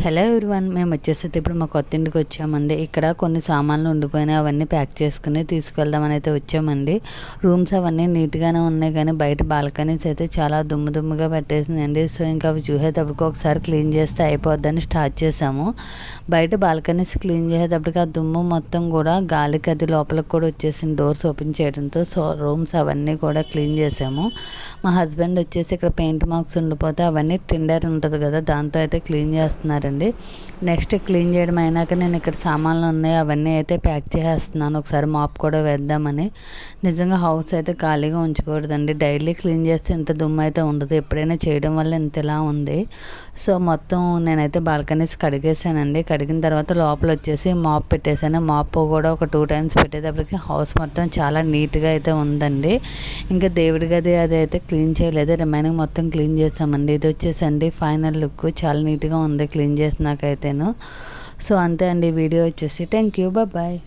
Hello everyone, మేము వచ్చేసి ఇప్పుడు మా కొత్త ఇంటికి వచ్చామండి. ఇక్కడ కొన్ని సామాన్లు ఉండిపోయినాయి, అవన్నీ ప్యాక్ చేసుకుని తీసుకెళ్దామని అయితే వచ్చామండి. రూమ్స్ అవన్నీ నీట్గానే ఉన్నాయి, కానీ బయట బాల్కనీస్ అయితే చాలా దుమ్ముగా పెట్టేసిందండి. సో ఇంకా అవి చూసేటప్పటికి ఒకసారి క్లీన్ చేస్తే అయిపోద్దని స్టార్ట్ చేసాము. బయట బాల్కనీస్ క్లీన్ చేసేటప్పటికి ఆ దుమ్ము మొత్తం కూడా గాలికి అది లోపలికి కూడా వచ్చేసింది డోర్స్ ఓపెన్ చేయడంతో. సో రూమ్స్ అవన్నీ కూడా క్లీన్ చేసాము. మా హస్బెండ్ వచ్చేసి ఇక్కడ పెయింట్ మార్క్స్ ఉండిపోతే అవన్నీ టిండర్ ఉంటుంది కదా, దాంతో అయితే క్లీన్ చేస్తున్నారు. నెక్స్ట్ క్లీన్ చేయడం అయినాక నేను ఇక్కడ సామాన్లు ఉన్నాయి, అవన్నీ అయితే ప్యాక్ చేసేస్తున్నాను. ఒకసారి మాప్ కూడా వేద్దామని. నిజంగా హౌస్ అయితే ఖాళీగా ఉంచకూడదండి. డైలీ క్లీన్ చేస్తే ఇంత దుమ్ము అయితే ఉండదు, ఎప్పుడైనా చేయడం వల్ల ఇంతలా ఉంది. సో మొత్తం నేనైతే బాల్కనీస్ కడిగేసానండి. కడిగిన తర్వాత లోపల వచ్చేసి మాప్ పెట్టేశాను. మాప్ కూడా ఒక 2 times పెట్టేటప్పటికి హౌస్ మొత్తం చాలా నీట్గా అయితే ఉందండి. ఇంకా దేవుడి గది అది అయితే క్లీన్ చేయలేదు, రిమైనింగ్ మొత్తం క్లీన్ చేసామండి. ఇది వచ్చేసండి ఫైనల్ లుక్, చాలా నీట్గా ఉంది క్లీన్ చేసినాకైతేను. సో అంతే అండి వీడియో వచ్చేసి. Thank you, bye.